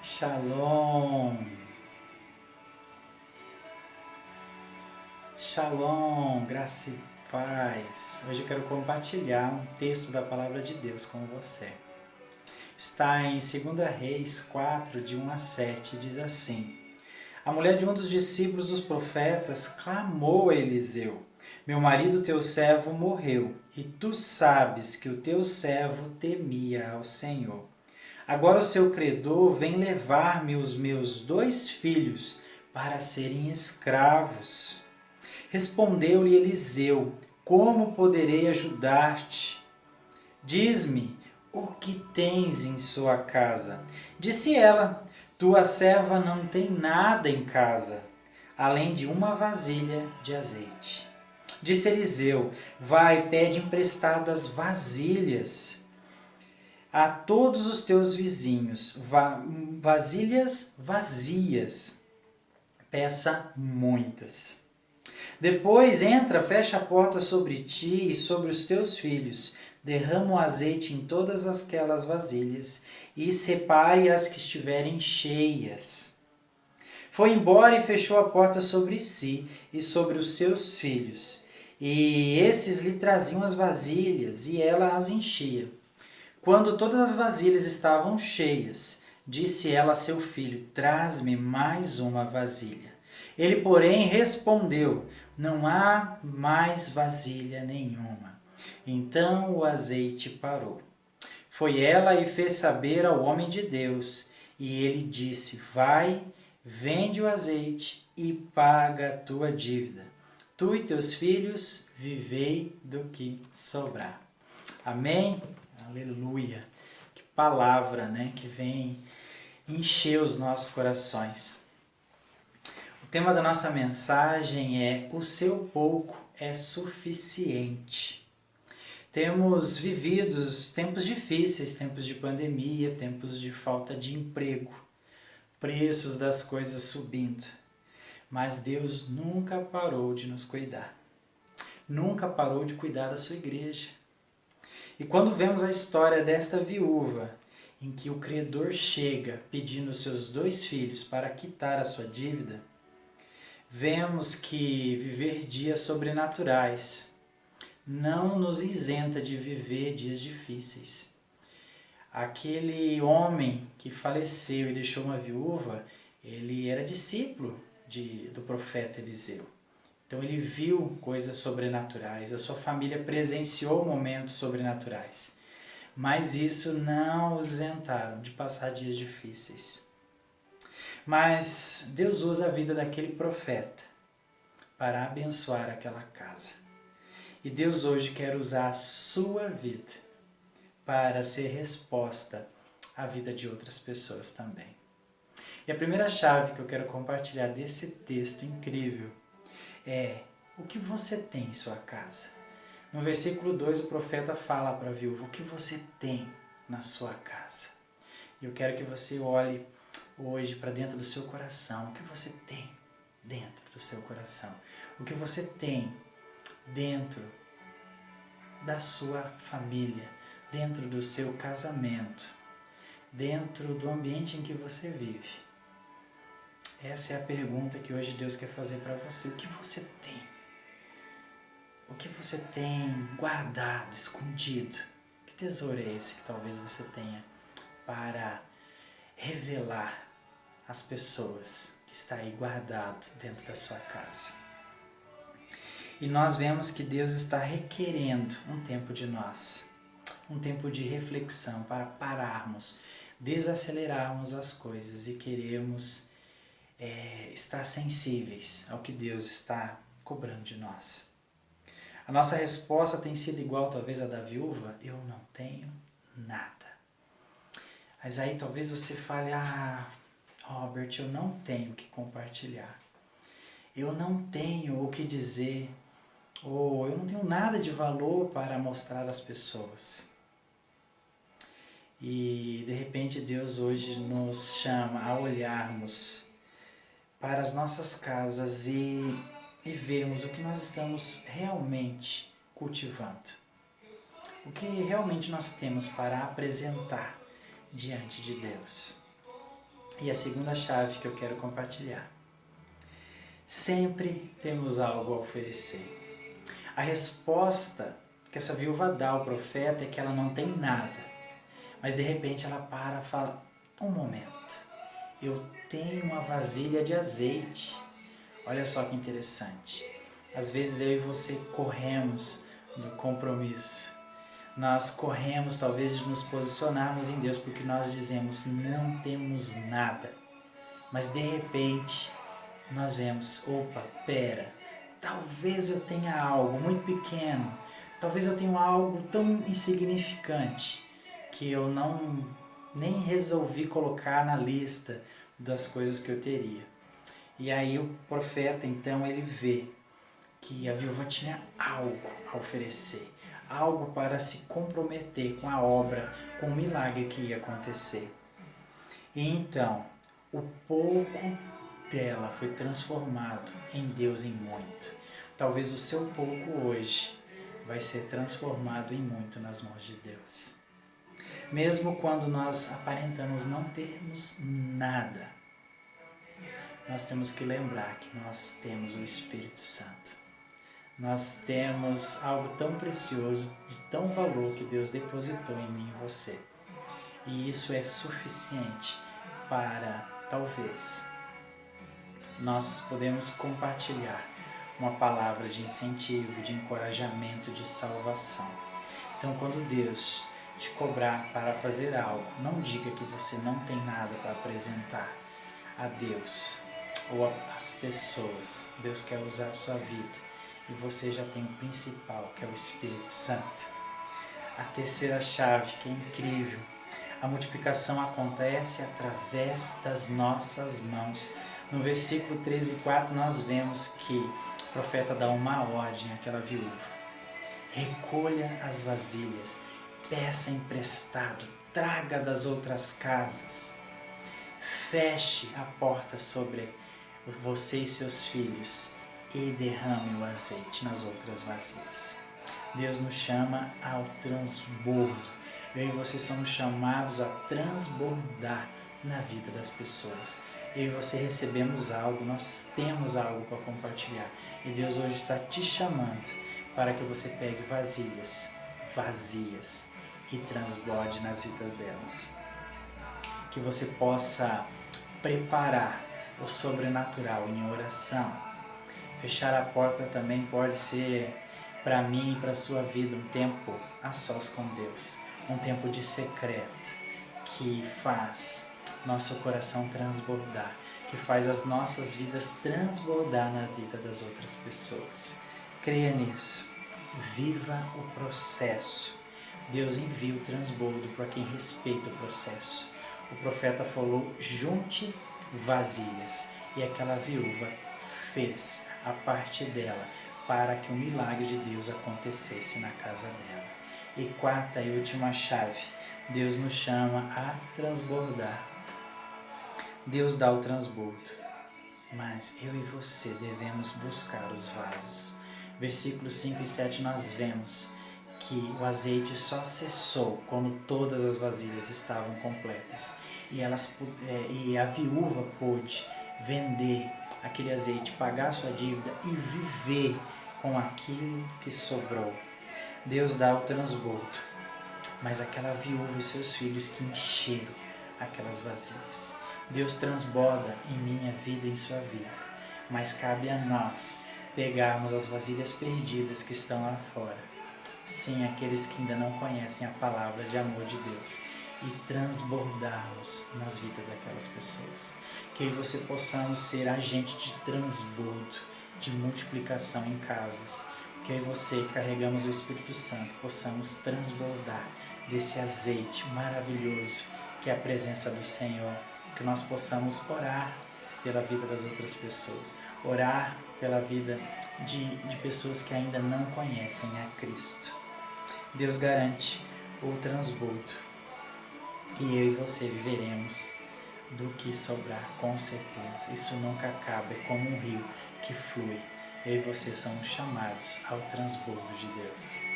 Shalom, Shalom, graça e paz. Hoje eu quero compartilhar um texto da Palavra de Deus com você. Está em 2 Reis 4, de 1 a 7, diz assim: A mulher de um dos discípulos dos profetas clamou a Eliseu: Meu marido, teu servo, morreu, e tu sabes que o teu servo temia ao Senhor. Agora o seu credor vem levar-me os meus 2 filhos para serem escravos. Respondeu-lhe Eliseu: Como poderei ajudar-te? Diz-me, o que tens em sua casa? Disse ela: Tua serva não tem nada em casa, além de uma vasilha de azeite. Disse Eliseu: Vai, pede emprestadas vasilhas a todos os teus vizinhos, vasilhas vazias, peça muitas. Depois entra, fecha a porta sobre ti e sobre os teus filhos, derrama o azeite em todas aquelas vasilhas e separe as que estiverem cheias. Foi embora e fechou a porta sobre si e sobre os seus filhos, e esses lhe traziam as vasilhas e ela as enchia. Quando todas as vasilhas estavam cheias, disse ela a seu filho: Traz-me mais uma vasilha. Ele, porém, respondeu: Não há mais vasilha nenhuma. Então o azeite parou. Foi ela e fez saber ao homem de Deus, e ele disse: Vai, vende o azeite e paga a tua dívida. Tu e teus filhos vivei do que sobrar. Amém? Aleluia! Que palavra, né, que vem encher os nossos corações. O tema da nossa mensagem é: o seu pouco é suficiente. Temos vivido tempos difíceis, tempos de pandemia, tempos de falta de emprego, preços das coisas subindo. Mas Deus nunca parou de nos cuidar. Nunca parou de cuidar da sua igreja. E quando vemos a história desta viúva, em que o credor chega pedindo seus 2 filhos para quitar a sua dívida, vemos que viver dias sobrenaturais não nos isenta de viver dias difíceis. Aquele homem que faleceu e deixou uma viúva, ele era discípulo do profeta Eliseu. Então ele viu coisas sobrenaturais, a sua família presenciou momentos sobrenaturais. Mas isso não os isentaram de passar dias difíceis. Mas Deus usa a vida daquele profeta para abençoar aquela casa. E Deus hoje quer usar a sua vida para ser resposta à vida de outras pessoas também. E a primeira chave que eu quero compartilhar desse texto incrível é: o que você tem em sua casa? No versículo 2 o profeta fala para a viúva: o que você tem na sua casa? E eu quero que você olhe hoje para dentro do seu coração. O que você tem dentro do seu coração? O que você tem dentro da sua família, dentro do seu casamento, dentro do ambiente em que você vive? Essa é a pergunta que hoje Deus quer fazer para você. O que você tem? O que você tem guardado, escondido? Que tesouro é esse que talvez você tenha para revelar às pessoas que está aí guardado dentro da sua casa? E nós vemos que Deus está requerendo um tempo de nós, um tempo de reflexão para pararmos, desacelerarmos as coisas e queremos estar sensíveis ao que Deus está cobrando de nós. A nossa resposta tem sido igual talvez a da viúva: eu não tenho nada. Mas aí talvez você fale: Robert, eu não tenho o que compartilhar. Eu não tenho o que dizer. Ou eu não tenho nada de valor para mostrar às pessoas. E de repente Deus hoje nos chama a olharmos para as nossas casas e vermos o que nós estamos realmente cultivando. O que realmente nós temos para apresentar diante de Deus. E a segunda chave que eu quero compartilhar. Sempre temos algo a oferecer. A resposta que essa viúva dá ao profeta é que ela não tem nada. Mas de repente ela para e fala, um momento, eu tenho uma vasilha de azeite. Olha só que interessante. Às vezes eu e você corremos do compromisso. Nós corremos talvez de nos posicionarmos em Deus porque nós dizemos não temos nada. Mas de repente nós vemos, opa, pera, talvez eu tenha algo muito pequeno, talvez eu tenha algo tão insignificante que eu nem resolvi colocar na lista das coisas que eu teria. E aí o profeta então ele vê que a viúva tinha algo a oferecer, algo para se comprometer com a obra, com o milagre que ia acontecer. E então, o pouco dela foi transformado em Deus em muito. Talvez o seu pouco hoje vai ser transformado em muito nas mãos de Deus. Mesmo quando nós aparentamos não termos nada, nós temos que lembrar que nós temos o Espírito Santo. Nós temos algo tão precioso, de tão valor que Deus depositou em mim e você. E isso é suficiente para, talvez, nós podemos compartilhar uma palavra de incentivo, de encorajamento, de salvação. Então, quando Deus te cobrar para fazer algo, não diga que você não tem nada para apresentar a Deus ou às pessoas. Deus quer usar a sua vida e você já tem o principal, que é o Espírito Santo. A terceira chave, que é incrível, a multiplicação acontece através das nossas mãos. No versículo 13 e 4 nós vemos que o profeta dá uma ordem àquela viúva. Recolha as vasilhas, peça emprestado, traga das outras casas. Feche a porta sobre você e seus filhos e derrame o azeite nas outras vasilhas. Deus nos chama ao transbordo. Eu e você somos chamados a transbordar na vida das pessoas. Eu e você recebemos algo, nós temos algo para compartilhar. E Deus hoje está te chamando para que você pegue vasilhas vazias e transborde nas vidas delas. Que você possa preparar o sobrenatural em oração. Fechar a porta também pode ser, para mim e para a sua vida, um tempo a sós com Deus. Um tempo de secreto que faz nosso coração transbordar, que faz as nossas vidas transbordar na vida das outras pessoas. Creia nisso. Viva o processo. Deus envia o transbordo para quem respeita o processo. O profeta falou, junte vasilhas. E aquela viúva fez a parte dela para que o milagre de Deus acontecesse na casa dela. E quarta e última chave, Deus nos chama a transbordar. Deus dá o transbordo, mas eu e você devemos buscar os vasos. Versículos 5 e 7 nós vemos que o azeite só cessou quando todas as vasilhas estavam completas. E a viúva pôde vender aquele azeite, pagar sua dívida e viver com aquilo que sobrou. Deus dá o transbordo, mas aquela viúva e seus filhos que encheram aquelas vasilhas. Deus transborda em minha vida e em sua vida, mas cabe a nós pegarmos as vasilhas perdidas que estão lá fora. Sim, aqueles que ainda não conhecem a palavra de amor de Deus e transbordarmos nas vidas daquelas pessoas. Que você possamos ser agente de transbordo, de multiplicação em casas. Que eu e você, carregamos o Espírito Santo, possamos transbordar desse azeite maravilhoso que é a presença do Senhor. Que nós possamos orar pela vida das outras pessoas, orar pela vida de pessoas que ainda não conhecem a Cristo. Deus garante o transbordo e eu e você viveremos do que sobrar, com certeza. Isso nunca acaba, é como um rio que flui. Eu e você somos chamados ao transbordo de Deus.